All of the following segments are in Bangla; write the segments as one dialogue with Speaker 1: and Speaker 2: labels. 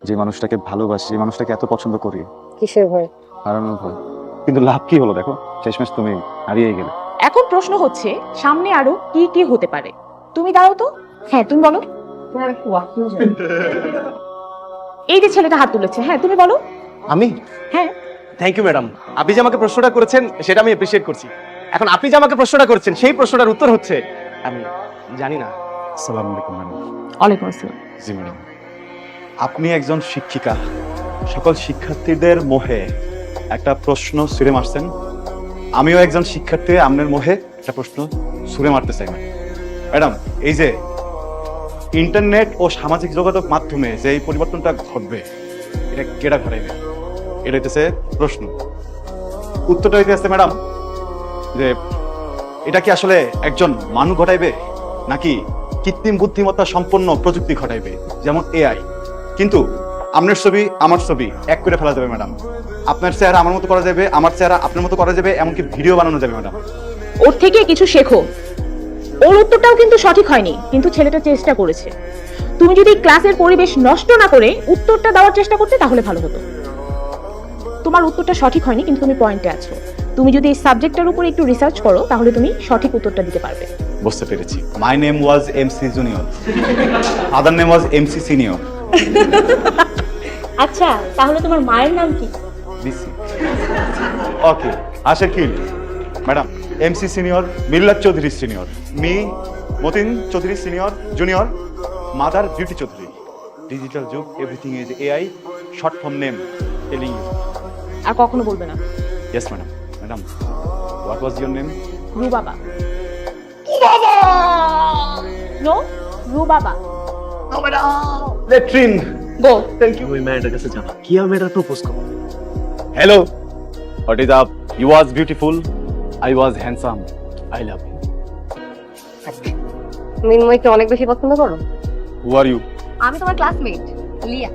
Speaker 1: যে মানুষটাকে ভালোবাসি, যে মানুষটাকে এত পছন্দ করি,
Speaker 2: কিসের ভয়?
Speaker 1: হারানোর ভয়। কিন্তু লাভ কি হলো দেখো, শেষমেশ তুমি হারিয়েই গেলে।
Speaker 3: এখন প্রশ্ন হচ্ছে সামনে আরো কি কি হতে পারে। তুমি দাঁড়াও তো। হ্যাঁ তুমি বলো। এই যে ছেলেটা হাত তুলেছে, হ্যাঁ তুমি বলো।
Speaker 4: আমি
Speaker 3: হ্যাঁ
Speaker 4: থ্যাংক ইউ ম্যাডাম, আপনি যে আমাকে প্রশ্নটা করেছেন সেটা আমি এপ্রিশিয়েট করছি। এখন আপনি যে আমাকে প্রশ্নটা করেছেন সেই প্রশ্নটার উত্তর হচ্ছে আমি জানি না।
Speaker 1: আসসালামু আলাইকুম ম্যাডাম।
Speaker 3: ওয়ালাইকুম আসসালাম।
Speaker 1: জি ম্যাডাম, আপনি একজন শিক্ষিকা, সকল শিক্ষার্থীদের মোহে একটা প্রশ্ন ছুঁড়ে মারছেন। আমিও একজন শিক্ষার্থী, আপনার মোহে একটা প্রশ্ন ছুঁড়ে মারতে চাই ম্যাডাম। এই যে ইন্টারনেট ও সামাজিক যোগাযোগ মাধ্যমে যে এই পরিবর্তনটা ঘটবে, এটা কেডা ঘটাইবে? এটা হইতেছে প্রশ্ন। উত্তরটা হইতেছে ম্যাডাম যে এটা কি আসলে একজন মানুষ ঘটাইবে নাকি কৃত্রিম বুদ্ধিমত্তা সম্পন্ন প্রযুক্তি ঘটাইবে, যেমন এআই। কিন্তু আপনার ছবি আমার ছবি এক করে ফেলা যাবে ম্যাডাম, আপনার চেহারা আমার মতো করা যাবে, আমার চেহারা আপনার মতো করা যাবে, এমনকি ভিডিও বানানো যাবে ম্যাডাম।
Speaker 3: ওর থেকে কিছু শেখো। ওর উত্তরটাও কিন্তু সঠিক হয়নি, কিন্তু ছেলেটা চেষ্টা করেছে। তুমি যদি ক্লাসের পরিবেশ নষ্ট না করে উত্তরটা দেওয়ার চেষ্টা করতে তাহলে ভালো হতো। তোমার উত্তরটা সঠিক হয়নি, কিন্তু তুমি পয়েন্টে আছো। তুমি যদি এই সাবজেক্টটার উপর একটু রিসার্চ করো তাহলে তুমি সঠিক উত্তরটা দিতে পারবে।
Speaker 1: বুঝতে পেরেছি। My name was MC junior, other name was MC senior.
Speaker 2: আচ্ছা তাহলে তোমার মায়ের নাম কি?
Speaker 1: বিসি। ওকে, আশাকিল madam, MC senior Millat Chowdhury senior, মি Matin Chowdhury senior junior, mother Beauty Chowdhury. Digital যুগ, everything is AI, short form name telling you.
Speaker 3: আর কখনো বলবে না।
Speaker 1: Yes madam. Madam, what was your name?
Speaker 3: Rubaba. No, Rubaba.
Speaker 1: Latrine.
Speaker 3: Go.
Speaker 4: Thank you. ওই ম্যাডামের কাছে যাবা কি আর ম্যাডাম প্রপোজ করো।
Speaker 1: Hello, what is up? You was beautiful, I was handsome, I love you.
Speaker 2: মিনময়কে অনেক বেশি পছন্দ করো?
Speaker 1: Who are you?
Speaker 2: আমি তোমার classmate Liya.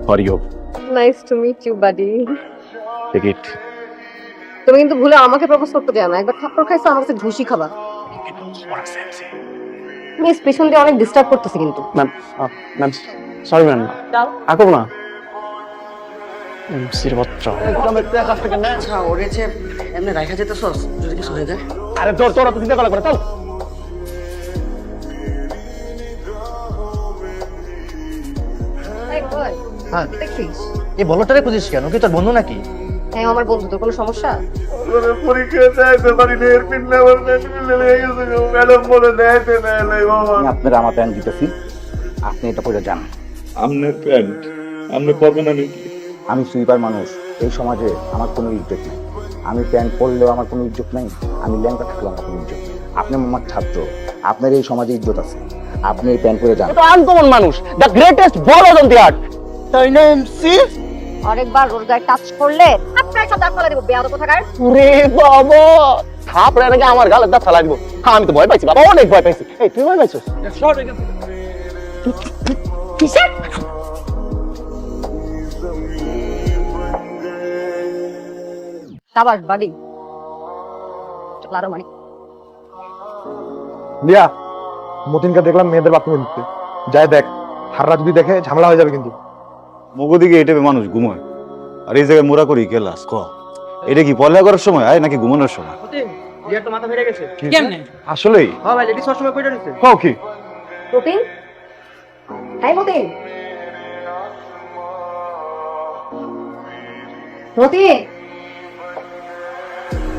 Speaker 1: For you.
Speaker 2: Nice to meet you buddy.
Speaker 1: Take it.
Speaker 2: তুমি কিন্তু ভুলে আমাকে প্রপোজ করতে যাও না, একবার থাপ্পড় খাইছো আমার কাছে ঘুষি খাবা। মিস পেছন দিয়ে অনেক ডিস্টার্ব করতেছে কিন্তু।
Speaker 4: ম্যাম ম্যাম সরি ম্যাম,
Speaker 3: দাও।
Speaker 4: আকব না এমসির বাচ্চা।
Speaker 5: আচ্ছা ওরে যে এমনি রাখা যেতেছস যদি কিছু হয়ে যায়।
Speaker 4: আরে তোরা তো চিন্তা করা করে চল।
Speaker 5: হ্যাঁ এই বলটারে খুঁজিস কেন? কি তোর বন্ধু নাকি?
Speaker 2: হ্যাঁ আমার বন্ধু, তোর কোনো সমস্যা?
Speaker 6: আপনারা আমার প্যান্ট দিতেছি, আপনি এটা পরে যান।
Speaker 1: আপনার প্যান্ট আপনি পরবেন না?
Speaker 6: আমি সুইপার মানুষ, এই সমাজে আমার কোনো ইজ্জত নেই। আমি প্যান্ট পরলেও আমার কোনো ইজ্জত নেই, আমি ল্যাংটা থাকলেও আমার কোনো ইজ্জত নেই। আপনি আমার ছাত্র, আপনার এই সমাজে ইজ্জত আছে, আপনি এই প্যান্ট পরে যান।
Speaker 4: তো আনকমন মানুষ, the greatest ball on the art, তাই না এমসি?
Speaker 2: আরেকবার ওর গায়ে টাচ করলে আপনার সাথে ফেলে দেব বেয়াদব কোথাকার।
Speaker 4: ওরে বাবা, থাপড়ে নাকি আমার গালে দাঁত লাগবো। হ্যাঁ আমি তো ভয় পাইছি বাবা, অনেক ভয় পাইছি। এই তুই ভয় পাইছিস?
Speaker 2: কিসের? সাবাস বাড়ি আরো মানে
Speaker 7: লিয়া, মতিনকে দেখলাম মেয়েদের বাথরুমে ঢুকতে। যাই দেখ, হাররা যদি দেখে ঝামেলা হয়ে যাবে কিন্তু।
Speaker 1: মগদিকে এটাবে মানুষ ঘুমায়, আর এই জায়গায় মোরা করি কেলাস ক? এটা কি পড়ালেখা করার সময় আয় নাকি ঘুমানোর সময়?
Speaker 4: বিয়ার তো মাথা ফেটে গেছে।
Speaker 7: কেমনে? আসলেই
Speaker 4: হ্যাঁ ভাই, লেডিস সবসময় কইরা দিছে।
Speaker 7: কও কি?
Speaker 2: মতিন, হাই মতিন। মতিন,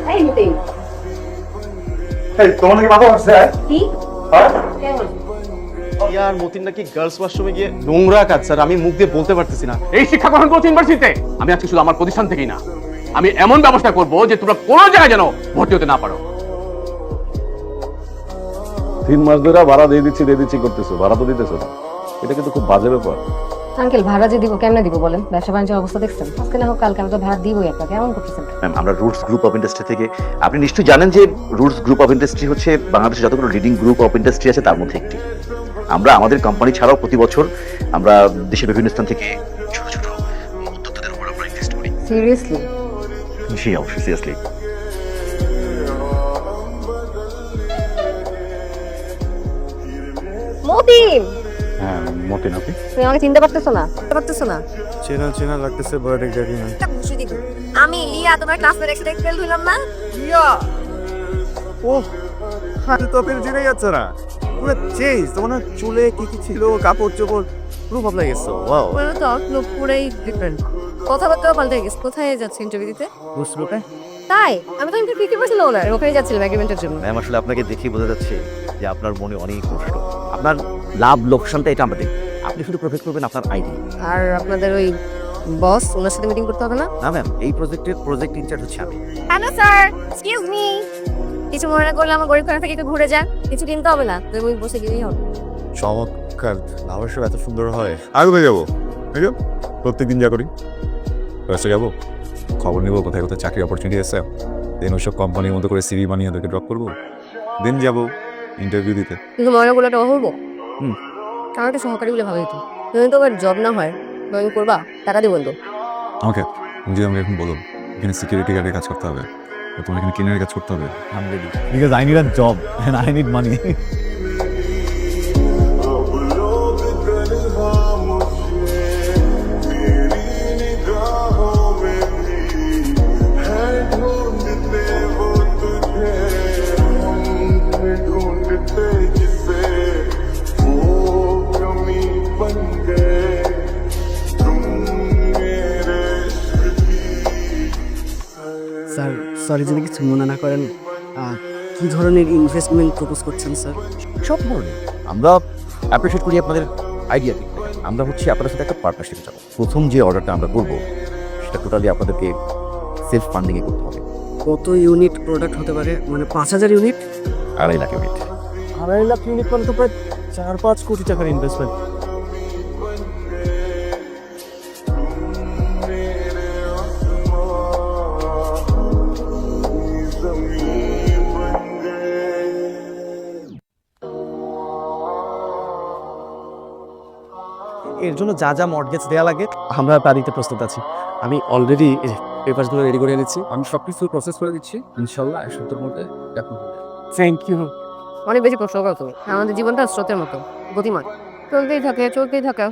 Speaker 2: হাই মতিন।
Speaker 7: এই তোমার নাকি মাথা আসছে?
Speaker 2: কি?
Speaker 7: হ্যাঁ?
Speaker 2: কেমন?
Speaker 4: ইয়ার মতিন নাকি গার্লস ওয়াশরুমে গিয়ে নোংরা কাজ, স্যার আমি মুখ দিয়ে বলতে পারতেছি না। এই শিক্ষা গ্রহণ করছি ইউনিভার্সিটিতে। আমি আজকে শুধু আমার প্রতিষ্ঠান থেকেই না, আমি এমন ব্যবস্থা করব যে তোমরা কোনো জায়গায় যেন ভর্তি হতে না পারো।
Speaker 8: 3 মাস ধরে ভাড়া দিয়ে দিচ্ছি করতেছো, ভাড়া তো দিতেছো না। এটা কিন্তু খুব বাজে ব্যাপার।
Speaker 2: আঙ্কেল ভাড়া যে দিব কেমনে দিব বলেন? ব্যবসা বাণিজ্যের অবস্থা দেখছেন? আজকে না হোক কালকে আমি তো ভাড়া দিবই আপনাকে, কেমন করতেছেন?
Speaker 9: ম্যাম, আমরা রুটস গ্রুপ অফ ইন্ডাস্ট্রি থেকে, আপনি নিশ্চয়ই জানেন যে রুটস গ্রুপ অফ ইন্ডাস্ট্রি হচ্ছে বাংলাদেশের যতগুলো লিডিং গ্রুপ অফ ইন্ডাস্ট্রি আছে তার মধ্যে একটি। আমরা আমাদের কোম্পানি ছাড়াও প্রতি বছর আমরা দেশের বিভিন্ন স্থান থেকে ছোট ছোট উদ্যোক্তাদের উপর আমরা ইনভেস্ট করি।
Speaker 2: সিরিয়াসলি?
Speaker 9: জি অবশ্যই, সিরিয়াসলি।
Speaker 2: মতিন,
Speaker 1: হ্যাঁ মতিন, আপনি?
Speaker 2: তুমি আমাকে চিনতে পারতেছো না? পারতেছো না?
Speaker 7: চেনা চেনা লাগতেছে, বাট এক্স্যাক্টলি না।
Speaker 2: একটা ঘুষি দিব। আমি লিয়া, তোমার ক্লাসমেট একসাথে ফেল হইলাম না?
Speaker 7: ও হাতে তো ফের জেনে যাচ্ছে না, পুরো চেঞ্জ। তোমার না চুলে কি কি ছিল, কাপড় চোপড় পুরো বদলে গেছে। ওয়াও,
Speaker 2: পুরো তো লোক পুরাই ডিফারেন্ট। কথাবার্তাও পাল্টে গেছে। কোথায় যাচ্ছে ইন্টারভিউ দিতে?
Speaker 7: বুঝলো কে?
Speaker 2: তাই আমি তো ইন্টারভিউ দিতে পারছিলাম না, ওখানে যাচ্ছিলাম এগ্রিমেন্টের জন্য।
Speaker 9: ম্যাম আসলে আপনাকে দেখেই বোঝা যাচ্ছে যে আপনার মনে অনেক কষ্ট। আপনার লাভ লোকসানটা এটা আমরা দেখব, আপনি শুধু প্রোভাইড করবেন আপনার আইডি।
Speaker 2: আর আপনাদের ওই বস, ওনার সাথে মিটিং করতে হবে না?
Speaker 9: না ম্যাম, এই প্রজেক্টের প্রজেক্ট ইনচার্জ হচ্ছে আমি।
Speaker 2: Hello sir, excuse me. কিছু মনে না করলে আমার গরিবখানা থেকে একটু ঘুরে যান। কিছু কিনতে হবে না, তুমি বসে গেলেই হবে।
Speaker 7: চমৎকার, লাভার সব এত সুন্দর হয়। আগে যাবো, বুঝলো? প্রত্যেকদিন যা করি ক্লাসে যাবো, খবর নেবো কোথায় কোথায় চাকরি অপরচুনিটি আছে, দেন ওইসব কোম্পানির মতো করে সিভি বানিয়ে ওদেরকে ড্রপ করবো, দেন যাবো ইন্টারভিউ দিতে।
Speaker 2: কিন্তু ময়নাগুলো একটা হবো।
Speaker 7: হুম।
Speaker 2: আমার একটা সহকারী বলে ভালো হতো। তুমি তো আবার জব না হয় জয়েন করবা, টাকা দিয়ে বলতো।
Speaker 7: আমাকে তুমি যদি আমাকে এখন বলো এখানে সিকিউরিটি গার্ডের কাজ করতে হবে, তোমার এখানে ক্লিনারের কাজ করতে হবে, I am ready, because I need a job and I need money.
Speaker 5: Sir sorry যদি কিছু মনে না করেন, কি ধরনের ইনভেস্টমেন্ট প্রপোজ করছেন স্যার?
Speaker 9: সব ধরনের আমরা অ্যাপ্রিশিয়েট করি আপনাদের আইডিয়া। আমরা হচ্ছে আপনাদের সাথে একটা পার্টনারশিপে যাবো। প্রথম যে অর্ডারটা আমরা করবো সেটা টোটালি আপনাদেরকে সেলফ ফান্ডিংয়ে করতে হবে।
Speaker 5: কত ইউনিট প্রোডাক্ট হতে পারে? মানে 5,000 unit?
Speaker 9: 2.5 lakh unit.
Speaker 7: 2.5 lakh unit মানে তো প্রায় 4-5 কোটি টাকার ইনভেস্টমেন্ট।
Speaker 10: এর জন্য যা যা মর্টগেজ দেওয়া লাগে আমরা তা দিতে প্রস্তুত আছি। আমি অলরেডি পেপারসগুলো রেডি করে এনেছি, আমি সব কিছু প্রসেস করে দিচ্ছি। ইনশাল্লাহ 1 সপ্তাহের মধ্যে থ্যাংক ইউ।
Speaker 2: অনেক বেশি প্রশ্ন করো তুমি। আমাদের জীবনটা স্রোতের মতো গতিমান, চলতেই থাকে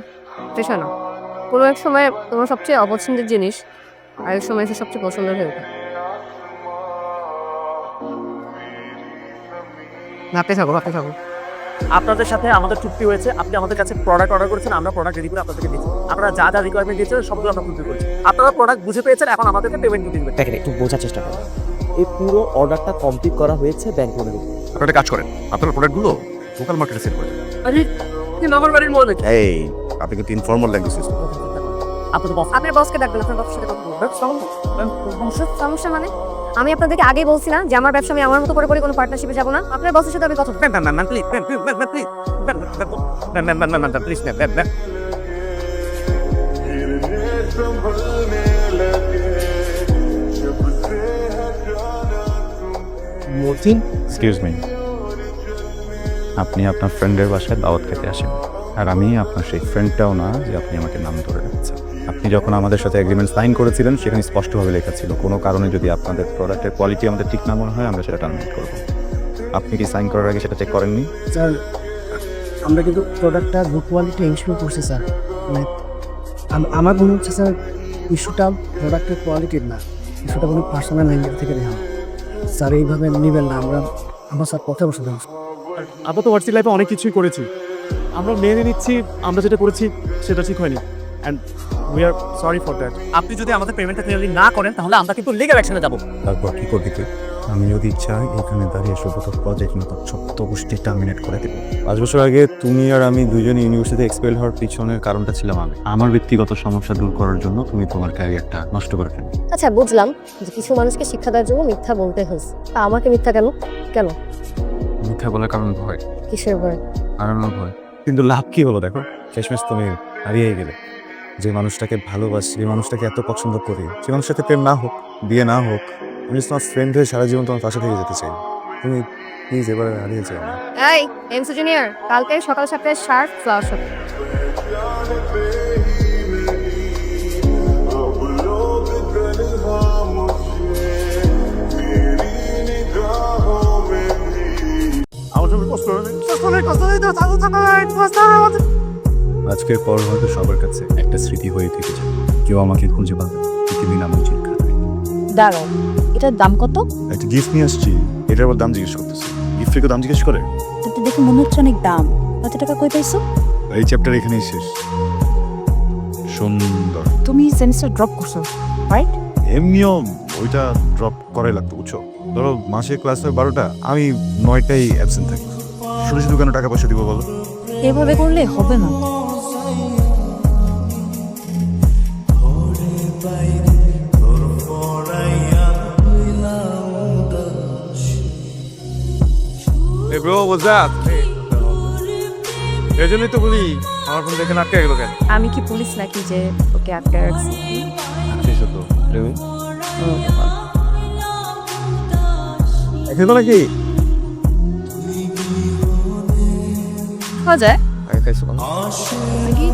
Speaker 2: শেষ হয় না। কোনো এক সময় তোমার সবচেয়ে অপছন্দের জিনিস আরেক সময় এসে সবচেয়ে পছন্দের হয়ে ওঠে। ভাবতে থাকো।
Speaker 10: আপনাদের সাথে আমাদের চুক্তি হয়েছে, আপনি আমাদের কাছে প্রোডাক্ট অর্ডার করেছেন, আমরা প্রোডাক্ট রেডি করে আপনাদেরকে দিচ্ছি। আপনারা যা যা রিকোয়ারমেন্ট দিয়েছেন সবগুলো আমরা ফুলফিল করছি। আপনারা প্রোডাক্ট বুঝে পেয়েছেন, এখন আমাদেরকে পেমেন্ট দিতে দিবেন। দেখেন একটু বোঝার চেষ্টা করুন, এই পুরো অর্ডারটা কমপ্লিট করা হয়েছে ব্যাংক লোনের উপর।
Speaker 8: আপনারা একটা কাজ করেন, আপনার প্রোডাক্টগুলো লোকাল মার্কেটে সেল করেন।
Speaker 10: আরে কি আমার বাড়ির মনে
Speaker 8: এই আপনি কিন্তু ইনফর্মাল ল্যাঙ্গুয়েজ ইউজ করেন।
Speaker 2: আপনার বসকে ডাকবেন, আপনার বসের সাথে কথা বলবেন। সমস্যা মানে? আমি আপনাদেরকে আগেই বলছি না যে আমার ব্যবসা আমি আমার মতো করে কোনো পার্টনারশিপে যাবো না। আপনার বসের সাথে আমি কথা
Speaker 10: মতিন,
Speaker 1: এক্সকিউজ মি, আপনি আপনার ফ্রেন্ডের বাসায় দাওয়াত খেতে আসেন, আর আমি আপনার সেই ফ্রেন্ডটাও না যে আপনি আমাকে নাম ধরে রাখছেন। আপনি যখন আমাদের সাথে এগ্রিমেন্ট সাইন করেছিলেন সেখানে স্পষ্টভাবে লেখা ছিল কোনো কারণে যদি আপনাদের প্রোডাক্টের কোয়ালিটি আমাদের ঠিক না মনে হয় আমরা সেটা টার্মিনেট করব। আপনি কি সাইন করার আগে সেটা চেক করেননি?
Speaker 5: স্যার আমরা কিন্তু প্রোডাক্টটা গুড কোয়ালিটি ইনশিওর করছি স্যার। মানে আমার মনে হচ্ছে স্যার ইস্যুটা প্রোডাক্টের কোয়ালিটির না, ইস্যুটা কোনো পার্সোনাল অ্যাঙ্গেল থেকে নেওয়া। স্যার এইভাবে নেবেন না, আমরা স্যার কথা বসে দেবো।
Speaker 10: আমরা তো ভার্সিটি লাইফে অনেক কিছুই করেছি, আমরা মেনে নিচ্ছি আমরা যেটা করেছি সেটা ঠিক হয়নি, and we are sorry for that. আপনি যদি আমাদের পেমেন্টটা ক্লিয়ারলি না করেন তাহলে আমরা কিন্তু লিগ্যাল অ্যাকশনে যাব।
Speaker 7: তারপর কি করবি তুই? আমি যদি চাই এখানে দাঁড়িয়ে সবত প্রজেক্ট না তোর ছোট্ট গোষ্ঠী টার্মিনেট করে দেবো। 5 বছর আগে তুমি আর আমি দুজনে ইউনিভার্সিটি এক্সপেল হওয়ার পিছনের কারণটা ছিলাম আমি। আমার ব্যক্তিগত সমস্যা দূর করার জন্য তুমি তোমার ক্যারিয়ারটা নষ্ট করে ফেলবে।
Speaker 2: আচ্ছা বুঝলাম যে কিছু মানুষকে শিক্ষা দেওয়ার জন্য মিথ্যা বলতে হয়েছে, তা আমাকে মিথ্যা কেন?
Speaker 7: মিথ্যা বলার কারণ ভয়,
Speaker 2: কিসের ভয়?
Speaker 7: হারানোর ভয়। কিন্তু লাভ কি হলো দেখো, শেষমেশ তুমি হারিয়ে গেলে। যে মানুষটাকে ভালোবাসি, যে মানুষটাকে এত পছন্দ করি, যে মানুষের সাথে প্রেম না হোক, বিয়ে না হোক, আমি তোমার ফ্রেন্ড হয়ে সারা জীবন তোমার পাশে থেকে যেতে চাই। তুমি প্লিজ এবারে হারিয়ে যাও না।
Speaker 2: এই এমসি জুনিয়র, কালকে সকাল 7টায় শার্প ফ্লাওয়ার শপ।
Speaker 7: আমার জন্য কষ্ট করে আজকের পর হয়তো সবার কাছে একটা স্মৃতি হয়ে থেকে যাবে। কেউ আমাকে খুঁজে পাবে পৃথিবী নামে চিলখানায়।
Speaker 3: দাঁড়াও, এটার দাম কত?
Speaker 7: একটা গিফট নিয়ে আসছি, এটার আবার দাম জিজ্ঞেস করতেছে। গিফট থেকে দাম জিজ্ঞেস করে?
Speaker 3: তো দেখে মনে হচ্ছে অনেক দাম। কত টাকা কই পাইছো?
Speaker 7: এই চ্যাপ্টার এখানেই শেষ। সুন্দর।
Speaker 3: তুমি সেমিস্টার ড্রপ করছো, রাইট?
Speaker 7: এমনিও ওইটা ড্রপ করাই লাগতো, বুঝছো? ধরো মাসে ক্লাস হয় 12টা, আমি 9টাই অ্যাবসেন্ট থাকি। শুধু শুধু কেন টাকা পয়সা দিব বলো?
Speaker 3: এভাবে করলে হবে না।
Speaker 7: Hey bro, what's up? এই জন্যই তো বলি আমার ফোন দেখে আটকে গেল কেন?
Speaker 2: আমি কি পুলিশ নাকি যে ওকে আটকে রাখছি?
Speaker 7: আছিস তো প্রেমী? এখন নাকি?
Speaker 2: হয়ে যায়
Speaker 7: আগে খাইছো কেন?
Speaker 2: নাকি?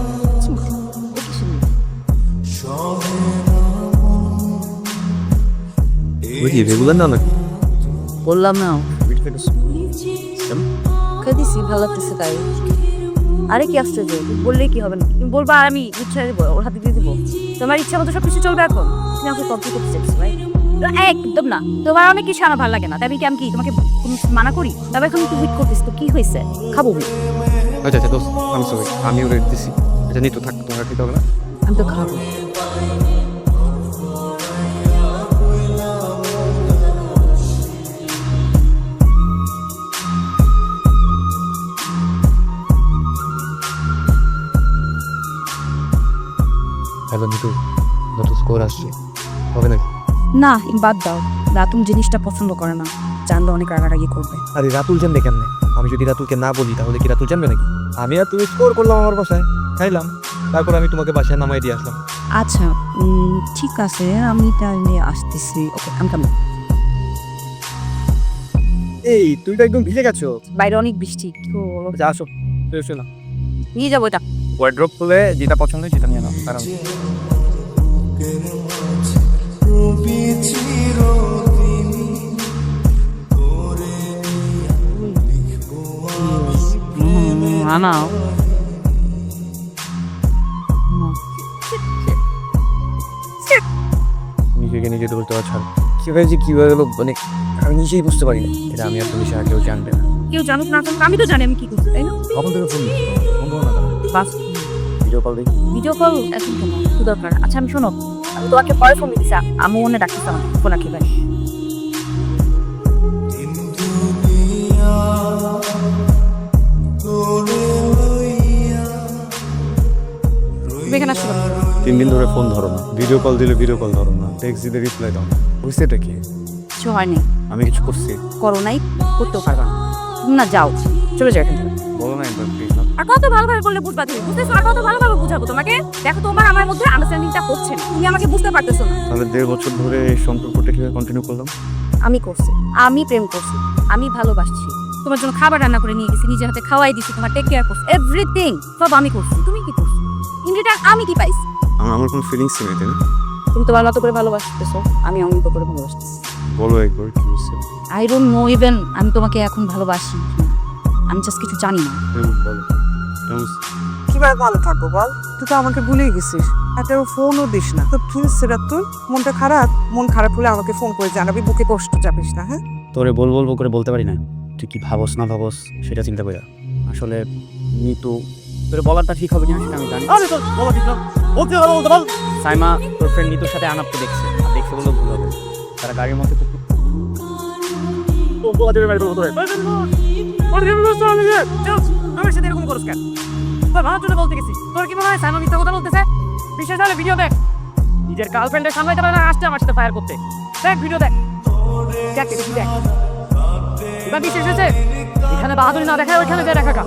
Speaker 7: ওই কি রেগুলার না নাকি?
Speaker 2: বললাম না
Speaker 7: বিট ফেটাস।
Speaker 2: খেয়েছি, ভালো লাগতেছে তাই। আরে কি আশ্চর্য, বললেই কি হবে না? তুমি বলবা আর আমি ইচ্ছা ওর হাতে দিয়ে দিবো? তোমার ইচ্ছা মতো সব কিছু চলবে এখন? তুমি আমাকে কমপ্লিট করতে চাইছো ভাই? একদম না, তোমার অনেক কিছু আমার ভালো লাগে না, তবে কি আমি কি তোমাকে মানা করি? তবে এখন তুই উইট করতেছ, তো কি হয়েছে? খাবো আমি।
Speaker 10: আচ্ছা আচ্ছা দোস্ত, আমি সরি, আমিও রেট দিছি। এটা নিয়ে তো থাক, তোমার খেতে হবে না।
Speaker 2: আমি তো খাবো।
Speaker 10: হ্যালো নিতু, নতুন স্কোর আসছে, হবে নাকি?
Speaker 3: না, বাদ দাও। রাতুল জিনিসটা পছন্দ করে না, জানলে অনেক রাগারাগি করবে।
Speaker 10: আরে রাতুল জানবে কেমনে? আমি যদি রাতুলকে না বলি তাহলে কি রাতুল জানবে নাকি? আমি আর তুমি স্কোর করলাম আমার বাসায়, খাইলাম, তারপর আমি তোমাকে বাসায় নামাই দিয়ে আসলাম।
Speaker 3: আচ্ছা, ঠিক আছে, আমি তাহলে আসতেছি। ওকে, আমি কেমন?
Speaker 10: এই তুই তো একদম ভিজে গেছো।
Speaker 2: বাইরে অনেক বৃষ্টি।
Speaker 10: যা আসো, তুই এসো না।
Speaker 2: নিয়ে যাবো এটা।
Speaker 10: ওয়ার্ড্রপ খুলে যেটা পছন্দ সেটা নিয়ে নাও, কারণ
Speaker 2: নাও
Speaker 10: নিজেকে নিজে দোষ দেওয়া ছাড়। কিভাবে যে কিভাবে হলো মানে আমি নিজেই বুঝতে পারি না। এটা আমি আর তুমি ছাড়া কেউ জানবে না।
Speaker 2: কেউ জানুক না জানুক, আমি তো জানি আমি কি করছি, তাই না?
Speaker 7: কখন থেকে ফোন বন্ধ না কেন?
Speaker 2: বাস
Speaker 10: ভিডিও কল দিই।
Speaker 2: ভিডিও কল এখন কেন? কি দরকার? আচ্ছা আমি শোনো, আমি তোমাকে পরে ফোন দিচ্ছি, আমি মনে ডাকতেছি আমার ফোন রাখি ভাই। তুমি এখানে আসো কেন?
Speaker 7: 3 দিন ধরে ফোন ধরো না, ভিডিও কল দিলে ভিডিও কল ধরো না, টেক্সট দিলে রিপ্লাই দাও না। বুঝতে এটা কি?
Speaker 2: কিছু হয়নি,
Speaker 7: আমি কিছু করছি?
Speaker 2: করো নাই, করতেও পারবা না। তুমি না যাও, চলে যাও এখান থেকে।
Speaker 7: বলো না একবার প্লিজ।
Speaker 2: আর কত ভালোভাবে বললে বুঝবা তুমি? বুঝতেছো? আর কত ভালোভাবে বুঝাবো তোমাকে? দেখো তোমার আমার মধ্যে আন্ডারস্ট্যান্ডিংটা হচ্ছে না, তুমি আমাকে বুঝতে পারতেছো না।
Speaker 7: তাহলে 1.5 বছর ধরে এই সম্পর্কটা কিভাবে কন্টিনিউ করলাম?
Speaker 2: আমি করছি, আমি প্রেম করছি, আমি ভালোবাসছি, তোমার জন্য খাবার রান্না করে নিয়ে গেছি, নিজের হাতে খাওয়াই দিছি, তোমার টেক কেয়ার করছি, এভরিথিং সব আমি করছি। তুমি কি করছো? ইন রিটার্ন আমি কি পাইছি?
Speaker 7: আমার কোনো ফিলিংস নেই, তাই না?
Speaker 2: তুমি তোমার মতো করে ভালোবাসতেছো, আমি আমার মতো করে ভালোবাসতেছি।
Speaker 7: বলো একবার কি হচ্ছে।
Speaker 3: আই ডোন্ট নো ইভেন আমি তোমাকে এখন ভালোবাসি কিনা। আমি জাস্ট কিছু জানি না।
Speaker 7: বলো কেমন?
Speaker 11: কিভাবে ভালো থাকবো বল? তুই তো আমাকে ভুলেই গেছিস, একটা ফোনও দিস না। তো তুই সেটা তোর মনটা খারাপ, মন খারাপ হলে আমাকে ফোন করে জানাবি, বুকে কষ্ট চাপিস না। হ্যাঁ,
Speaker 10: তোরে বলবো করে বলতে পারি না, তুই কি ভাবস না ভাবস সেটা চিন্তা করি। আসলে নিতু তোর বলাটা ঠিক হবে কিনা সেটা আমি জানি। আরে তোর বলা ঠিক না, বলতে ভালো বলতে বল। সাইমা তোর ফ্রেন্ড নিতুর সাথে আনাপকে দেখছে, আর দেখছে বললেও ভুল হবে। তারা গাড়ির মধ্যে
Speaker 2: আমার সাথে এরকম করছ কেন? তোর ভালো জন্য বলতে গেছি, তোর কি মনে হয় সাইমা মিথ্যা কথা বলতেছে? বিশেষ হলে ভিডিও দেখ, নিজের গার্লফ্রেন্ডের সামলাইতে পারে না, আসছে আমার সাথে ফায়ার করতে। দেখ ভিডিও দেখ, দেখ দেখি দেখ। এবার বিশেষ হয়েছে, এখানে বাহাদুরি না দেখায় ওইখানে দিয়ে দেখা।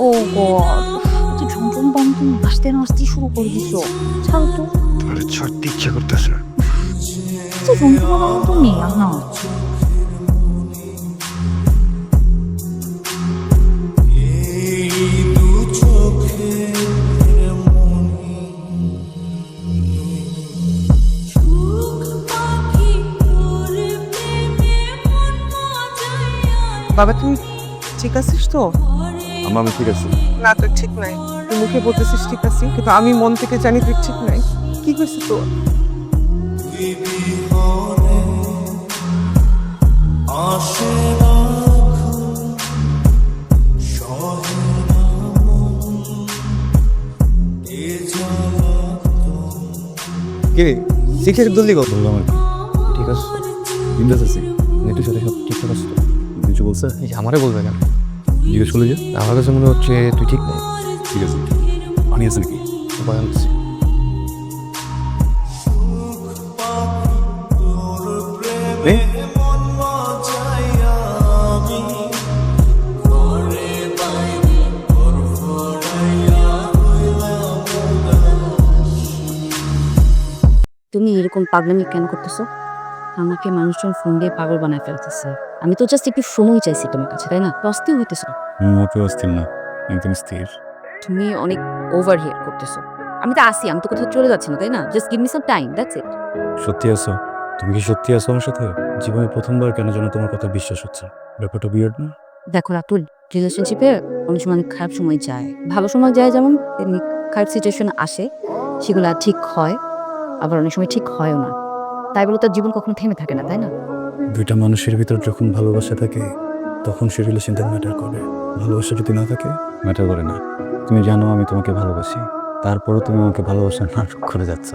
Speaker 3: ও গড, তুই ঝুমঝুম বান্ধব নাচতে নাচতে শুরু করে দিছো। ছাড়ো তো,
Speaker 7: তোর ছাড়তে ইচ্ছা করতেছে।
Speaker 3: ঝুমঝুম বান্ধব নেই না।
Speaker 12: এই
Speaker 11: বাবা তুমি ঠিক আছিস তো?
Speaker 7: আমি ঠিক আছি।
Speaker 11: না তুই ঠিক নাই, তুই মুখে বলতেছিস ঠিক আছি, কিন্তু আমি মন থেকে জানি তুই ঠিক নাই। কি করছিস তোর?
Speaker 5: কে শিখে জলদি কর বললাম আর কি। ঠিক আছে বিন্দাস আছি, নেটের সাথে সব ঠিকঠাক আছে তো? কিছু বলছে? আমারে বলবে কেন? জিজ্ঞেস করলে যে আমার কাছে মনে হচ্ছে তুই ঠিক নাই। ঠিক আছে পানি আছে নাকি? বয়ান আছে।
Speaker 3: তুমি এরকম পাগলামি কেন করতেছো? আমাকে মানুষজন ফোন দিয়ে পাগল বানায় ফেলতেছে। আমি তো জাস্ট একটু সময় চাইছি তোমার কাছে, তাই না? অস্থির হইতেছো।
Speaker 7: মোটেও অস্থির না, একদম স্থির।
Speaker 3: তুমি অনেক ওভার হিয়ার করতেছো। আমি তো আসি, আমি তো কোথাও চলে যাচ্ছি না, তাই না? Just give me some time, that's it.
Speaker 7: সত্যি আছো? তুমি কি সত্যি আছো আমার সাথে? জীবনে প্রথমবার কেন যেন তোমার কথা বিশ্বাস হচ্ছে। ব্যাপারটা বিয়ার্ড না?
Speaker 3: দেখো রাতুল, রিলেশনশিপে অনেক সময় খারাপ সময় যায়, ভালো সময় যায়, যেমন তেমনি খারাপ সিচুয়েশন আসে, সেগুলো ঠিক হয়, আবার অনেক সময় ঠিক হয়ও না। তাই বলে তার জীবন কখনো থেমে থাকে না, তাই না?
Speaker 7: দুইটা মানুষের ভিতর যখন ভালোবাসা থাকে তখন সে রিলেশনটা ম্যাটার করে। ভালোবাসা যদি না থাকে ম্যাটার করে না। তুমি জানো আমি তোমাকে ভালোবাসি, তারপরও তুমি আমাকে ভালোবাসার নাটক করে যাচ্ছ।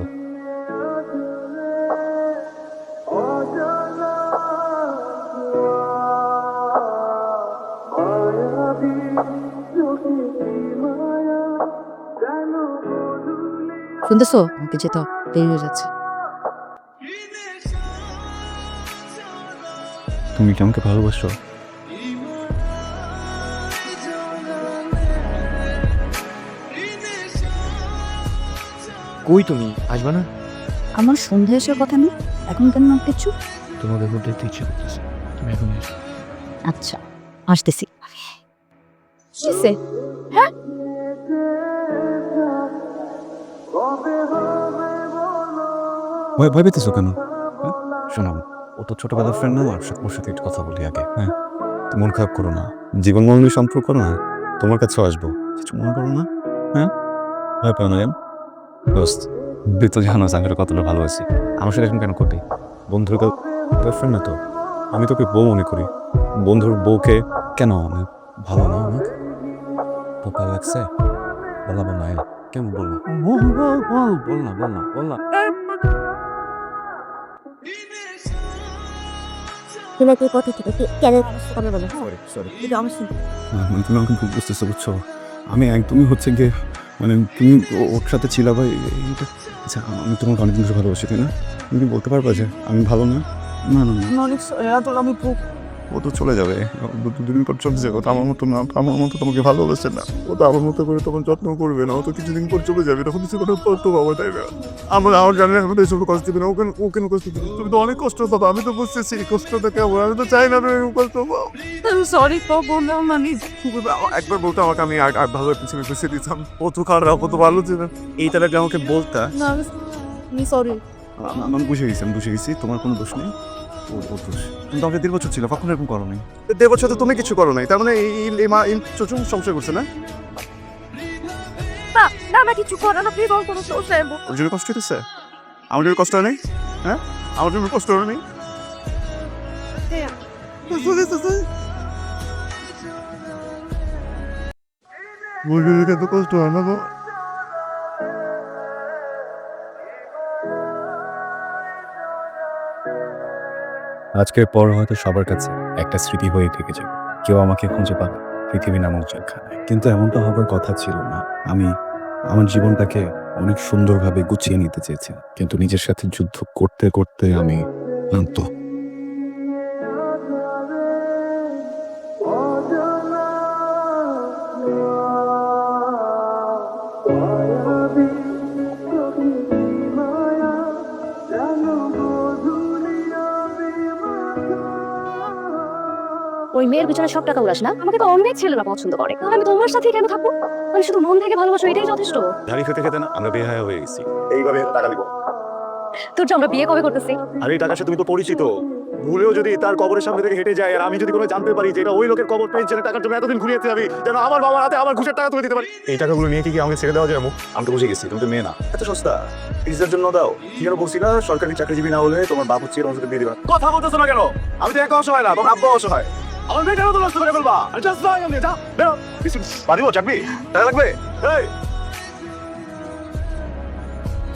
Speaker 3: শুনতেছো? আমাকে যেতে হবে, দেরি হয়ে যাচ্ছে।
Speaker 7: তুমি কি আমাকে ভালোবাসো?
Speaker 5: কই তুমি আসবে না?
Speaker 3: আমার সন্ধ্যা এসে কথা নেই, এখন কেন না কিছু?
Speaker 5: তোমাকে ঘুরতে ইচ্ছে করতেছে, তুমি এখন এসো।
Speaker 3: আচ্ছা আসতেছি। কিসে? হ্যাঁ
Speaker 7: ভয় ভয় পেতেছো কেন? শোনো, ও তো ছোটবেলার ফ্রেন্ড না আমার, ওর সাথে একটু কথা বলি আগে। হ্যাঁ তুমি মন খারাপ করো না, জীবন মরণের সম্পর্ক না, তোমার কাছেও আসবো, কিছু মনে করো না। হ্যাঁ ভয় পাও না। দোস্ত তুই তো জানো আমি তোর কতটা ভালোবাসি, আমার সাথে এখন কেন করবি? বন্ধুর গার্লফ্রেন্ড না তো, আমি তোকে বউ মনে করি। বন্ধুর বউকে কেন আমি ভালো না? অনেক পোকা লাগছে, বলাবো না। কেমন বলবো? বল বল বল বল না বল না বল না।
Speaker 3: তোমাকে কথা থেকে কেন কথা বলো?
Speaker 7: সরি সরি,
Speaker 3: এটা আমার শুনতে
Speaker 7: মানে তুমি আমাকে ভুল বুঝতেছো, বুঝছো? আমি একদমই হচ্ছে গিয়ে মানে তুমি ওর সাথে ছিল ভাই এইটা। আচ্ছা আমি তোমাকে অনেক কিছু ভালোবাসি, তাই না? তুমি কি বলতে পারবা যে আমি ভালো না? না না না,
Speaker 11: অনেক আমি
Speaker 7: ও তো চলে যাবে, দুদিন পর চলে যাবে। ও তো আমার মতো না, আমার মতো তোমাকে ভালোবাসে না। ও তো আমার মতো করে তখন যত্ন করবে না, ও তো কিছুদিন পর চলে যাবে, তখন কিছু করে করতে পাবো, তাই না? আমার জানি না, আমি তো এসব কষ্ট দিবে না। ও কেন কষ্ট দিবে? তুমি তো অনেক কষ্ট পাবো, আমি তো বুঝতেছি কষ্টটা কেমন। আমি তো চাই না তুমি এরকম কষ্ট পাও।
Speaker 11: সরি তো বললাম না।
Speaker 7: একবার বলতো আমাকে, আমি আর ভালো পিছনে বসে দিতাম। ও তো খারাপ, ও তো ভালো ছিল। এই তারা আমাকে বলতা।
Speaker 11: না আমি সরি।
Speaker 7: আমি বুঝে গেছি তোমার কোনো দোষ নেই, ও দোষ। তুমি তো আমাকে 1.5 বছর ছিল, কখনো এরকম করো নাই। 1.5 বছর তো তুমি কিছু করো নাই, তার মানে এই মা চচুম সংশয় করছে না?
Speaker 3: না না না, কিছু করো না প্লিজ, অল্প কষ্ট হচ্ছে।
Speaker 7: ওর জন্য কষ্ট হতেছে? আমার জন্য কষ্ট হয় নাই? হ্যাঁ আমার জন্য কষ্ট হয় নাই? এত কষ্ট হয় না তো? আজকের পর হয়তো সবার কাছে একটা স্মৃতি হয়ে থেকে যাবে। কেউ আমাকে খুঁজে পাবে পৃথিবী নামক জেলখানায়, কিন্তু এমনটা হবার কথা ছিল না। আমি আমার জীবনটাকে অনেক সুন্দরভাবে গুছিয়ে নিতে চেয়েছিলাম, কিন্তু নিজের সাথে যুদ্ধ করতে করতে আমি ক্লান্ত।
Speaker 3: ওই মেয়ের পিছনে সব টাকা উড়াস না, আমাকে তো অনেক ছেলেরা পছন্দ করে, আমি তোমার সাথে কেন থাকবো? মানে শুধু মন থেকে ভালোবাসো, এটাই যথেষ্ট?
Speaker 7: ঝাড়ি খেতে খেতে না আমরা বেহায়া হয়ে গেছি, এইভাবে টাকা দিব।
Speaker 3: তোর যে আমরা বিয়ে কবে করতেছি?
Speaker 7: আর এই টাকার সাথে তুমি তো পরিচিত,
Speaker 1: ভুলেও যদি তার কবরের সামনে থেকে হেঁটে যায় আর আমি যদি কোনো জানতে পারি যে এটা ওই লোকের কবর পেনশনের টাকার জন্য এতদিন ঘুরিয়েতে যাবি যেন আমার বাবার হাতে আমার ঘুষের টাকা তুলে দিতে পারি। এই টাকাগুলো নিয়ে কি আমাকে ছেড়ে দেওয়া যায়? আমি তো বুঝে গেছি তুমি তো মেয়ে না, এত সস্তা পিজার জন্য দাও। কি যেন বলছি না, সরকারি চাকরিজীবী না হলে তোমার বাবু ছেলে আমাকে দিয়ে দিবা। কথা বলতেছো না কেন? আমি তো একা অসহায় না, তোমার আব্বা অসহায়। আমার মেয়েটারও তো নষ্ট করে ফেলবা। জাস্ট নয় আমি যা বেরো। পারিব চাকরি টাকা লাগবে? এই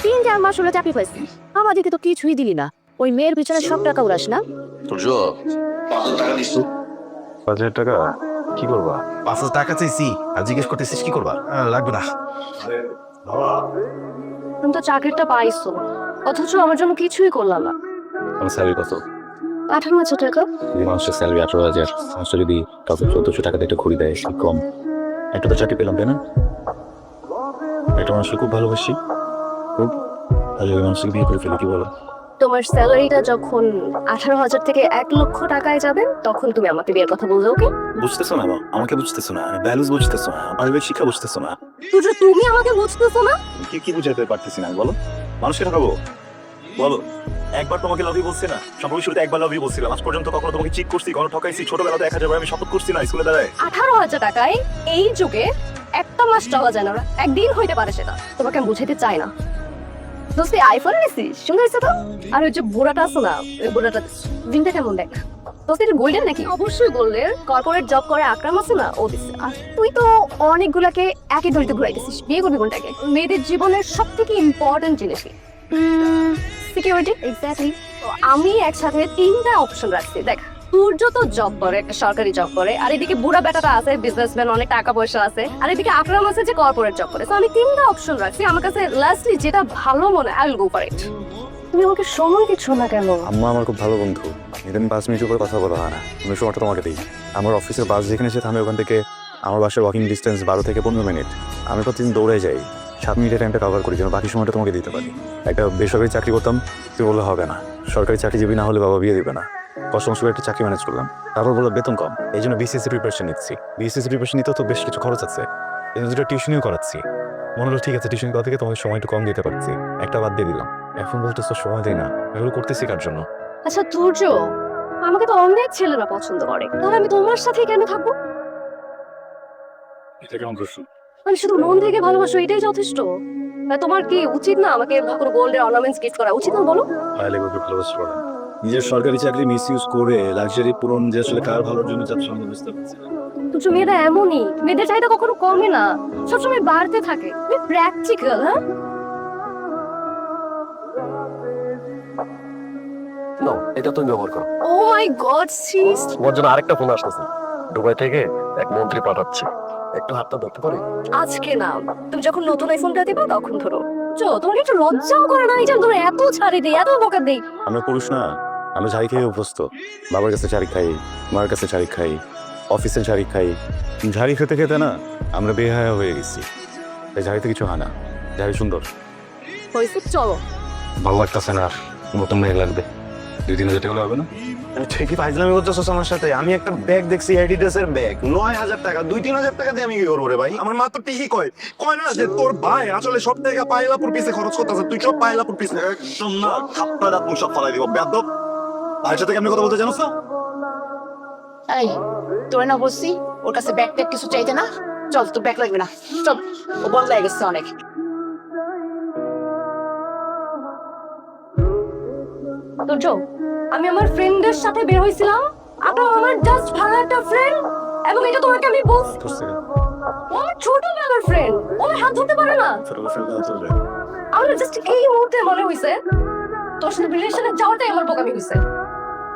Speaker 3: 3-4 মাস হলো চাকরি পাইছি, আমাদেরকে তো কিছুই দিলি না। ওই মেয়ের পিছনে সব টাকা উড়াস না?
Speaker 9: সূর্য 5,000 টাকা দিস।
Speaker 8: 5,000 টাকা কি করবা?
Speaker 6: 5,000 টাকা চাইছি আর জিজ্ঞেস করতেছিস কি করবা? লাগবে না।
Speaker 3: তুমি তো চাকরিটা পাইছো, অথচ আমার জন্য কিছুই করলাম না।
Speaker 7: আমার স্যালারি কত?
Speaker 3: 18,000 টাকা।
Speaker 7: যদি মানুষের স্যালারি 18,000, মানুষটা যদি কাউকে 1400 টাকা দিয়ে একটা ঘুরি দেয়, কি কম? একটা তো চাকরি পেলাম, তাই না? একটা মানুষকে খুব ভালোবাসি, খুব ভালো মানুষকে বিয়ে করে ফেলি, কি বলো?
Speaker 3: তোমার স্যালারিটা যখন 18,000 থেকে 1 লক্ষ টাকায় যাবে তখন তুমি আমাকে বিয়ের কথা বলবে, ওকে?
Speaker 7: বুঝতেছো না, আমাকে বুঝতেছো না, ভ্যালুস বুঝতেছো না, পারিবারিক শিক্ষা বুঝতেছো না।
Speaker 3: তুমি আমাকে বুঝতেছো না?
Speaker 7: কি বুঝাতে পারতেছি না, বলো? মানুষকে ঠকাবো? বলো, একবার তোমাকে লাভ ইউ বলছি না? সম্পর্কের শুরুতে একবার লাভ ইউ বলছিলাম, আজ পর্যন্ত কখনো তোমাকে চিট করছি, কখনো ঠকাইছি? ছোটবেলাতে 1000 বার আমি শপথ করছি না স্কুলে দাঁড়ায়?
Speaker 3: 18,000 টাকায় এই যুগে একটা মাস চলা যায় না, একদিন হইতে পারে সেটা। তোমাকে আমি বুঝাইতে চাই না। দোস্ত আইফোন নিছিস, সুন্দর হয়েছে তো। আর ওই যে বুড়াটা আছে না, ওই বুড়াটা দিনটা কেমন দেখ। দোস্ত এটা গোল্ডেন নাকি? অবশ্যই গোল্ডেন। কর্পোরেট জব করে আকরাম আছে না, ও দিচ্ছে। আর তুই তো অনেকগুলাকে একই দড়িতে ঘুরাইতেছিস, বিয়ে করবি কোনটাকে? মেয়েদের জীবনের সব থেকে ইম্পর্টেন্ট জিনিস কি? সিকিউরিটি। এক্স্যাক্টলি। আমি একসাথে 3টা অপশন রাখছি। দেখ, সূর্য তো জব করে, একটা সরকারি জব করে, আর এদিকে বুড়া বেটাটা আছে বিজনেসম্যান, অনেক টাকা পয়সা আছে, আর এদিকে আকরাম আছে যে কর্পোরেট জব করে। তো আমি 3টা অপশন রাখছি, আমার কাছে লাস্টলি যেটা ভালো মনে I will go for it. তুমি আমাকে সময় দিচ্ছ না কেন?
Speaker 7: আম্মা আমার খুব ভালো বন্ধু, ইদানিং 5 মিনিট উপরে কথা বলা হয় না। আমি সময়টা তোমাকে দিই। আমার অফিসের বাস যেখানে এসে থামে ওখান থেকে আমার বাসার ওয়াকিং ডিস্টেন্স 12 থেকে 15 মিনিট। আমি প্রতিদিন দৌড়ে যাই, 7 মিনিটের টাইমটা কভার করি যেন বাকি সময়টা তোমাকে দিতে পারি। একটা বেসরকারি চাকরি করতাম, তুই বললে হবে না। সরকারি চাকরিজীবী না হলে বাবা বিয়ে দিবে না। কষ্ট করে একটা চাকরি ম্যানেজ করলাম, তারপর বললো বেতন কম, এই জন্য বিসিএসসি প্রিপারেশন নিচ্ছি। বিসিএসসি প্রিপারেশন নিতেও তো বেশ কিছু খরচ আছে, এই জন্য টিউশনিও করাচ্ছি। মনে হলো ঠিক আছে, টিউশন করা থেকে তোমাকে সময় একটু কম দিতে পারছি, একটা বাদ দিয়ে দিলাম। এখন বলতেছো সময় দেয় না, এগুলো করতেছি কার জন্য?
Speaker 3: আচ্ছা সূর্য, আমাকে তো অনেক ছেলেরা পছন্দ করে, তাহলে আমি তোমার সাথে কেন থাকবো?
Speaker 7: এটা কেমন প্রশ্ন?
Speaker 3: আমি শুধু মন থেকে ভালোবাসো, এটাই যথেষ্ট? তোমার কি উচিত না আমাকে কোনো গোল্ডের অর্নামেন্টস গিফট করা উচিত না, বলো?
Speaker 7: ভালোবাসা করে নিজের সরকারি চাকরি মিস ইউজ করে লাক্সারি পূরণ যে আসলে কার ভালোর জন্য যাচ্ছে আমি বুঝতে পারছি না।
Speaker 3: তুমি মেয়েরা এমনই, মেয়েদের চাহিদা কখনো কমে না, সবসময় বাড়তে থাকে। প্র্যাকটিক্যাল। হ্যাঁ,
Speaker 4: নাও, এটা তুমি ব্যবহার করো।
Speaker 3: ও মাই গড সিস,
Speaker 4: তোমার জন্য আরেকটা ফোন আসতেছে, দুবাই থেকে এক মন্ত্রী পাঠাচ্ছে, একটু হাতটা ধরতে পারি?
Speaker 3: আজকে না, তুমি যখন নতুন আইফোনটা দিবা তখন ধরো। তোমার একটু লজ্জাও করে না? এই যে তোর এত ছাড়ি দেই, এত বকা দেই।
Speaker 7: আমরা পুরুষ না, আমরা ঝাড়ি খেয়ে অভ্যস্ত। বাবার কাছে ঝাড়ি খাই, মার কাছে ঝাড়ি খাই, অফিসে ঝাড়ি খাই। ঝাড়ি খেতে খেতে না আমরা বেহায়া হয়ে গেছি। এই ঝাড়িতে কিছু হয় না, ঝাড়ি সুন্দর।
Speaker 3: হয়েছে, চলো।
Speaker 7: ভালো লাগতেছে না, নতুন ব্যাগ লাগবে। 2-3 হাজার টাকা হবে না?
Speaker 6: ঠিকই ফাইজলামি করতেছস আমার সাথে। আমি একটা ব্যাগ দেখছি, অ্যাডিডাসের ব্যাগ, 9,000 টাকা। 2-3 হাজার টাকা দিয়ে আমি কি করবো রে ভাই? আমার মা তো ঠিকই কয় না যে তোর ভাই আসলে সব টাকা পায়লাপুর পিছে খরচ করতেছে, তুই সব পায়লাপুর পিছে। একদম না, খাপড়া দাঁত মুখ সব ফালাই দিব বেয়াদব। ভাইয়ের সাথে কেমনি কথা বলতে জানোস না?
Speaker 2: এই তোর না বলছি ওর কাছে ব্যাগ ট্যাগ কিছু চাইতে না? চল, তোর ব্যাগ লাগবে না, চল। ও বদলাই গেছে অনেক।
Speaker 3: সূর্য, আমি আমার ফ্রেন্ডের সাথে বের হইছিলাম, আপনার আমার জাস্ট ভালো একটা ফ্রেন্ড, এবং এটা তোমাকে আমি বলছি। ও আমার ছোটবেলার ফ্রেন্ড, ও আমার হাত ধরতে পারে না। আমার জাস্ট এই মুহূর্তে মনে হইছে তোর সাথে রিলেশনে যাওয়াটাই আমার বোকামি হইছে।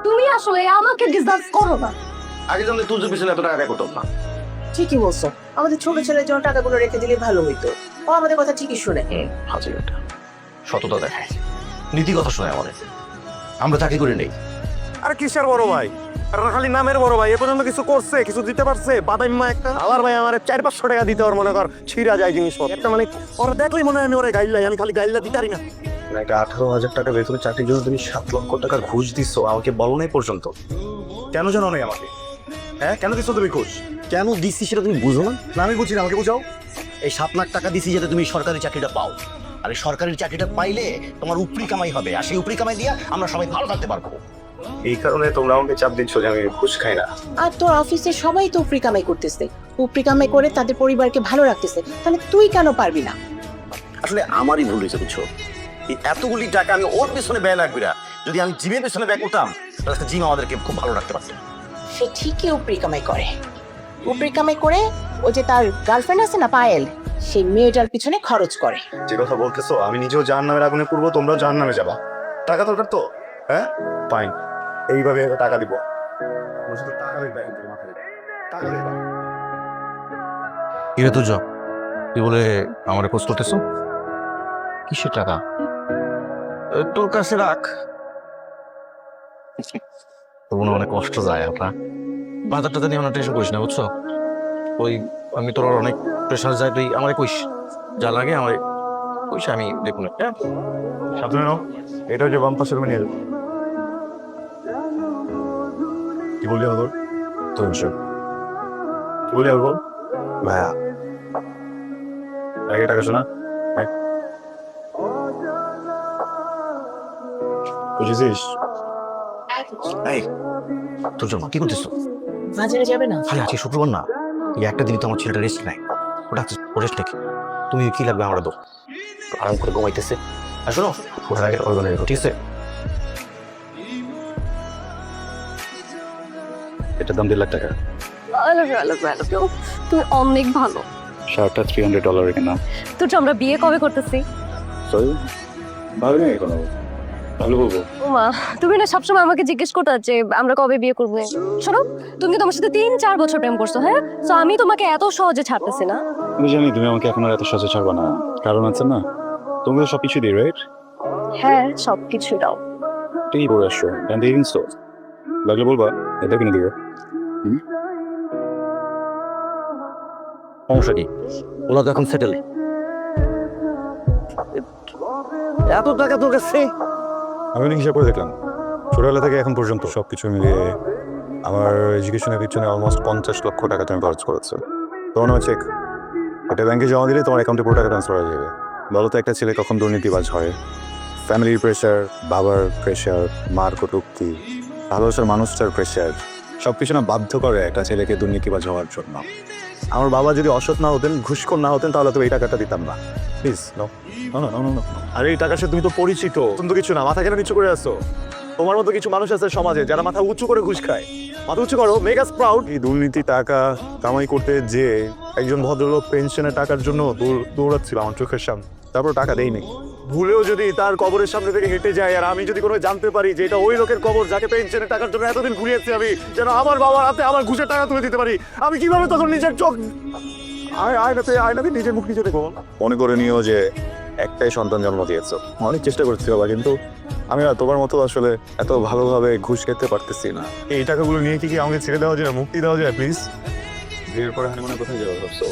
Speaker 3: তুমি আসলে আমাকে ডিজার্ভ করো না।
Speaker 6: আগে জানলে তুই যে পিছনে এত টাকা করতাম না।
Speaker 2: ঠিকই বলছো, আমাদের ছোট ছেলের জন্য টাকাগুলো রেখে দিলে ভালো হইতো। ও আমাদের কথা ঠিকই শুনে।
Speaker 6: হাজির এটা সততা দেখায়, নীতি কথা শোনায় আমাদের। আমরা চাকরি করে নেই।
Speaker 1: আরে কিসের বড় ভাই? আর খালি নামের বড় ভাই, এ পর্যন্ত কিছু করছে, কিছু দিতে পারছে? বাদাইম্মা একটা আবার ভাই আমার 400-500 টাকা দিতে ওর মনে কর ছিঁড়া যায় জিনিসপত্র একটা, মানে ওরা দেখলেই মনে হয় আমি ওরে গাইলাই, আমি খালি গাইলা দিতে পারি না।
Speaker 6: একটা 18,000 টাকা বেতনের চাকরির জন্য তুমি 7 লক্ষ টাকা ঘুষ দিচ্ছ, আমাকে বলো নাই পর্যন্ত।
Speaker 1: কেন জানো নাই আমাকে? হ্যাঁ, কেন দিচ্ছ তুমি ঘুষ?
Speaker 6: কেন দিচ্ছি সেটা তুমি বুঝো না?
Speaker 1: না আমি বুঝি না, আমাকে বুঝাও।
Speaker 6: এই 7 লাখ টাকা দিছি যাতে তুমি সরকারি চাকরিটা পাও। আর এই সরকারি চাকরিটা পাইলে তোমার উপরি কামাই হবে, আর সেই উপরি কামাই দিয়ে আমরা সবাই ভালো থাকতে পারবো।
Speaker 7: এই কারণে তোমরা আমাকে চাপ দিচ্ছ যে আমি ঘুষ খাই না।
Speaker 12: আর তোর অফিসে সবাই তো উপরি কামাই করতেছে, উপরি কামাই করে তাদের পরিবারকে ভালো রাখতেছে, তাহলে তুই কেন পারবি না?
Speaker 6: আসলে আমারই ভুল হয়েছে বুঝছো, এই এতগুলি টাকা আমি ওর পেছনে ব্যয় লাগবে না, যদি আমি জিমের পেছনে ব্যয় করতাম তাহলে জিম আমাদেরকে খুব ভালো রাখতে পারতো।
Speaker 12: সে ঠিকই উপরি কামাই করে, উপরি কামাই করে ওই যে তার গার্লফ্রেন্ড আছে না পায়েল, সেই মেয়েটার পিছনে খরচ করে।
Speaker 7: যে কথা বলতেছো, আমি নিজেও জাহান্নামের আগুনে পড়বো, তোমরাও জাহান্নামে যাবা। টাকা দরকার তো, হ্যাঁ ফাইন, এইভাবে টাকা দিব। আমার শুধু টাকা দিবা, মাথায় টাকা দিবা।
Speaker 6: কিরে তুই তুই বলে আমার খোঁজ করতেছো? কিসের টাকা? তোর কাছে রাখ। তোর মনে অনেক কষ্ট যায় আপনার বাজারটাতে নিয়ে অনেক টেনশন করিস না বুঝছো। ওই আমি তোর অনেক প্রেশার যায়, তুই আমারে কইস, যা লাগে আমার কইস, আমি দেখুন। হ্যাঁ
Speaker 7: সাবধানে নাও, এটা হচ্ছে বাম পাশের নিয়ে যাবো। কি বললি আমার? তোর কি বললি আমার বল ভাইয়া, আগে টাকা শোনা বুঝেছিস?
Speaker 6: এই তোর জন্য কি করতেছ?
Speaker 12: বাজারে যাবে না?
Speaker 6: খালি আজকে শুক্রবার না, এই একটা দিনই তো আমার ছেলেটা রেস্ট নাই। ওটা রেস্ট নাকি? তুমি কি লাগবে আমরা তো আরাম করে ঘুমাইতেছে। আর শোনো, ওঠার আগে অর্গান রেখো, ঠিক আছে?
Speaker 7: এটার দাম 1.5 লাখ টাকা।
Speaker 3: তুমি অনেক ভালো।
Speaker 7: শার্টটা $300 কিনা।
Speaker 3: তো আমরা বিয়ে কবে করতেছি?
Speaker 7: সরি, ভালো নেই কোনো, ভালো বলবো।
Speaker 3: মা, তুমি না সবসময় আমাকে জিজ্ঞেস করতে যে আমরা কবে বিয়ে করবো। শোনো, তুমি তোমার সাথে 3-4 বছর প্রেম করছো, হ্যাঁ? তো আমি তোমাকে এত সহজে ছাড়তেছি না।
Speaker 7: আমি জানি তুমি আমাকে এখন আর এত সহজে ছাড়বা না, কারণ আছে না, তুমি তো সবকিছু দিই, রাইট?
Speaker 3: হ্যাঁ, সবকিছু দাও।
Speaker 7: ঠিকই বলে আসছো, তো লাগলে বলবা, এটা কিনে দিবে।
Speaker 6: সমস্যা কি? ওরা তো এখন সেটেল। এত টাকা তোর কাছে?
Speaker 7: আমি অনেক হিসাব করে দেখলাম, ছোটবেলা থেকে এখন পর্যন্ত সবকিছু মিলিয়ে আমার এডুকেশনের পিছনে অলমোস্ট 50 লক্ষ টাকা তুমি খরচ করেছো। তোমার নামে চেক, এটা ব্যাংকে জমা দিলে তোমার অ্যাকাউন্টে পুরো টাকা ট্রান্সফার হয়ে যাবে। বলো তো, একটা ছেলে কখন দুর্নীতিবাজ হয়? ফ্যামিলির প্রেশার, বাবার প্রেশার, মার কটূক্তি, ভালোবাসার মানুষটার প্রেশার, সব কিছু না বাধ্য করে একটা ছেলেকে দুর্নীতিবাজ হওয়ার জন্য। আমার বাবা যদি অসৎ না হতেন, ঘুষখোর না হতেন, তাহলে তো এই টাকাটা দিতাম না। Please no no no no. আর এই টাকার সাথে তুমি তো পরিচিত, তুমি তো কিছু না, মাথা কেন নিচু করে আসছো? তোমার মতো কিছু মানুষ আছে সমাজে যারা মাথা উঁচু করে ঘুষ খায়। মাথা উঁচু করো, মেক আস প্রাউড। এই দুর্নীতি টাকা কামাই করতে যে একজন ভদ্রলোক পেনশনের টাকার জন্য দৌড়াচ্ছিল আমার চোখের সামনে, তারপর টাকা দেই নাই। ভুলেও যদি তার কবরের সামনে থেকে হেঁটে যায় আর আমি যদি কোনো জানতে পারি যে এটা ওই লোকের কবর যাকে পেনশনের টাকার জন্য এতদিন ঘুরিয়েছি আমি, যেন আমার বাবার হাতে আমার ঘুষের টাকা তুলে দিতে পারি, আমি কিভাবে তখন নিজের চোখ আয়নাতে নিজের মুখ নিজে দেখবো? মনে করে নিও যে একটাই সন্তান জন্ম দিয়েছো, অনেক চেষ্টা করছি বাবা, কিন্তু আমি আর তোমার মতো আসলে এত ভালোভাবে ঘুষ খেতে পারতেছি না। এই টাকাগুলো নিয়ে কি আমাকে ছেড়ে দেওয়া যায়, মুক্তি দেওয়া যায় প্লিজ? বিয়ের পরে হানিমুনে কোথায় যাবো ভাবছো?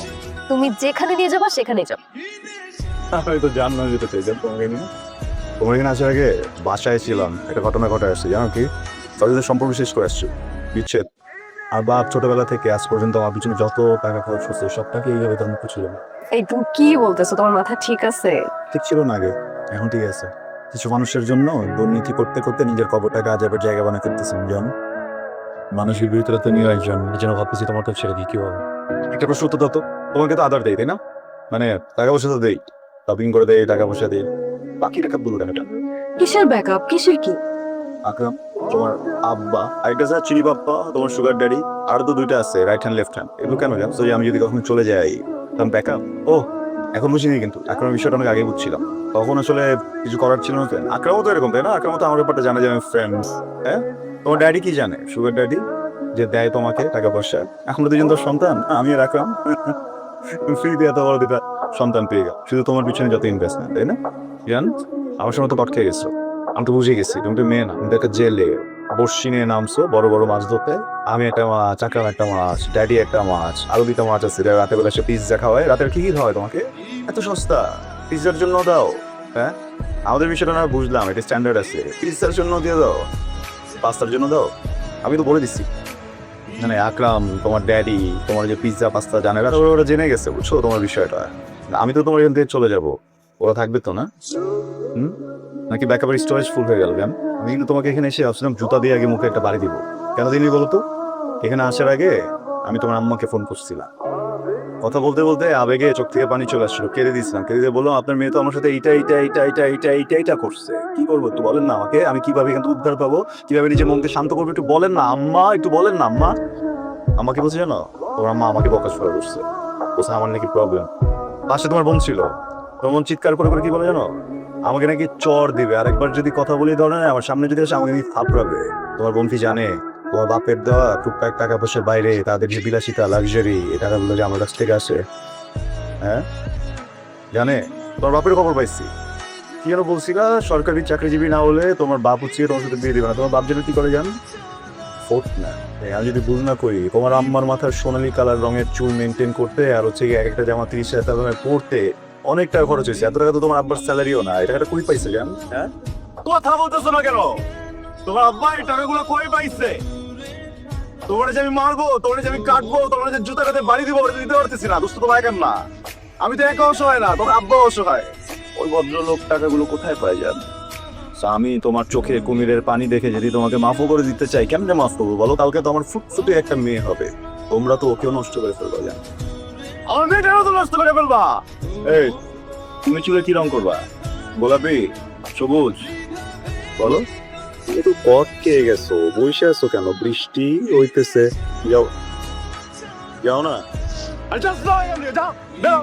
Speaker 3: তুমি যেখানে নিয়ে যাবা সেখানে যাও।
Speaker 7: আমি তো জানলাম যেতে চাইছিলাম তোমাকে নিয়ে। তোমার এখানে আসার আগে বাসায় ছিলাম, একটা ঘটনা ঘটে আসছে, জানো কি? তাদের সম্পর্ক শেষ করে আসছে, বিচ্ছেদ। আর বাপ ছোটবেলা থেকে আজ পর্যন্ত আমার পিছনে যত টাকা খরচ হচ্ছে সব টাকা এইভাবে তার মুখে ছিল না।
Speaker 3: এই তুমি কি বলতেছো? তোমার মাথা ঠিক আছে?
Speaker 7: ঠিক ছিল না আগে, এখন ঠিক আছে। কিছু মানুষের জন্য দুর্নীতি করতে করতে নিজের কবরটাকে আজাবের জায়গা বানা করতেছেন। জন মানুষের ভিতরে তো নিয়ে একজন যেন ভাবতেছি তোমার তো ছেড়ে দিই, কি হবে? একটা প্রশ্ন উত্তর দাও তো, তোমাকে তো আদার দেয় তাই না? মানে টাকা পয়সা তো দেই, শপিং করে দেয়, টাকা পয়সা দিই, বাকি টাকা বলবো কেন? এটা
Speaker 3: কিসের ব্যাকআপ? কিসের কি?
Speaker 7: আকরাম, তোমার আব্বা, আরেকটা আছে চিনি বাপ্পা, তোমার সুগার ড্যাডি, আর তো 2টা আছে, রাইট হ্যান্ড লেফট হ্যান্ড। এগুলো কেন জানো? যে আমি যদি কখনো চলে যাই তখন ব্যাকআপ। ও এখন বুঝিনি, কিন্তু আকরামের বিষয়টা অনেক আগে বুঝছিলাম, তখন আসলে কিছু করার ছিল না। আকরামও তো এরকম তাই না? আকরামও তো আমার ব্যাপারটা জানে যে আমি ফ্রেন্ডস। হ্যাঁ, তোমার ড্যাডি কি জানে? সুগার ড্যাডি যে দেয় তোমাকে টাকা পয়সা। এখন তো 2জন তোর সন্তান, আমি আর আকরাম ফ্রিতে এত বড় 2টা সন্তান পেয়ে গেল, শুধু তোমার পিছনে যত ইনভেস্টমেন্ট, তাই না? জান আমার সময় তো কট খেয়ে গেছো, আমি তো বুঝে গেছি তুমি তো মেয়ে না, তুমি তো একটা জেলে বর্ষি নিয়ে নামছো বড় বড় মাছ ধরতে। আমি একটা মাছ, আকরাম একটা মাছ, ড্যাডি একটা মাছ, আরো 2টা মাছ আছে। রাতে বেলা সে পিৎজা খাওয়ায়। রাতের কি খাওয়ায় তোমাকে? এত সস্তা পিৎজার জন্য দাও। হ্যাঁ, আমাদের বিষয়টা না বুঝলাম, এটা স্ট্যান্ডার্ড আছে। পিৎজার জন্য দিয়ে দাও, পাস্তার জন্য দাও। আমি তো বলে দিচ্ছি, মানে আকরাম তোমার ড্যাডি তোমার যে পিৎজা পাস্তা জানে না, ওরা জেনে গেছে, বুঝছো তোমার বিষয়টা। আমি তো তোমার এখান থেকে চলে যাবো, ওরা থাকবে তো না? নাকি ব্যাকআপের স্টোরেজ ফুল হয়ে গেল? কেন আমি কিন্তু তোমাকে এখানে এসে ভাবছিলাম জুতা দিয়ে আগে মুখে একটা বাড়ি দিব। কেন দিনই বলো তো? এখানে আসার আগে আমি তোমার আম্মাকে ফোন করছিলাম, কথা বলতে বলতে আবেগে চোখ থেকে পানি চলে আসছিল, কেঁদে দিয়েছিলাম। কেঁদে দিয়ে বললাম আপনার মেয়ে তো আমার সাথে এইটা করছে, কি করবো একটু বলেন না আমাকে, আমি কিভাবে এখান থেকে উদ্ধার পাবো, কিভাবে নিজের মনকে শান্ত করবো একটু বলেন না আম্মা, একটু বলেন না আম্মা। আমাকে বলছে জানো, তোমার আম্মা আমাকে বকাশ করে বসছে, বলছে আমার নাকি প্রবলেম। পাশে তোমার বোন ছিল, তোমার বোন চিৎকার করে করে কি বলে জানো, আমাকে নাকি চর দিবে, আর একবার যদি কথা বলি ধরে না আমার সামনে যদি আসে আমাকে নাকি থাপড়াবে। তোমার বোন কি জানে তোমার বাপের দেওয়া টুকটাক টাকা পয়সার বাইরে তাদের যে বিলাসিতা লাক্সারি এই টাকাগুলো যে আমার কাছ থেকে আসে? হ্যাঁ জানে? তোমার বাপের খবর পাইছি, কি যেন বলছিলা সরকারি চাকরিজীবী না হলে তোমার বাপ হচ্ছে তোমার সাথে বিয়ে দিবে না। তোমার বাপ যেন কি করে জান, ফোর্ট না। আমি যদি ভুল না করি তোমার আম্মার মাথার সোনালি কালার রঙের চুল মেনটেন করতে আর হচ্ছে এক একটা জামা 30,000 টাকা পড়তে অনেক টাকা খরচ হয়েছে। এত টাকা তো তোমার আব্বার স্যালারিও না, এই টাকাটা কই পাইছে জান? হ্যাঁ কথা বলতেছো না কেন? তোমার আব্বা এই টাকাগুলো কই পাইছে? তোমার যে আমি মারবো, তোমার যে আমি কাটবো, তোমার যে জুতা কাটে বাড়ি দিব ওটা দিতে পারতেছি না। দোস্ত তোমার একা না, আমি তো একা অসহায় না, তোমার আব্বা অসহায়। ওই ভদ্রলোক টাকাগুলো কোথায় পায় যান? আমি তোমার চোখে কুমিরের পানি দেখে যদি তোমাকে মাফও করে দিতে চাই, কেমনে মাফ করবো বলো? কালকে তো আমার ফুটফুটে একটা মেয়ে হবে, তোমরা তো ওকেও নষ্ট করে ফেলবা জান। আমার মেয়েটাও তো নষ্ট করে ফেলবা। এই তুমি চুলে কি রং করবা? গোলাপি, সবুজ, বলো? তুমি তো পথ খেয়ে গেছো, বসে আছো কেন? বৃষ্টি হইতেছে, যাও যাও না। যাও যাও।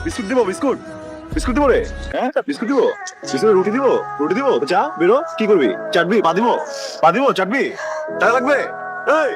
Speaker 7: বিস্কুট দিব, বিস্কুট বিস্কুট দিব রে। হ্যাঁ বিস্কুট দিব, বিস্কুট রুটি দিব, রুটি দিব। চা বেরো, কি করবি? চাটবি? পা দিব, পা দিব, চাটবি? টাকা লাগবে? এই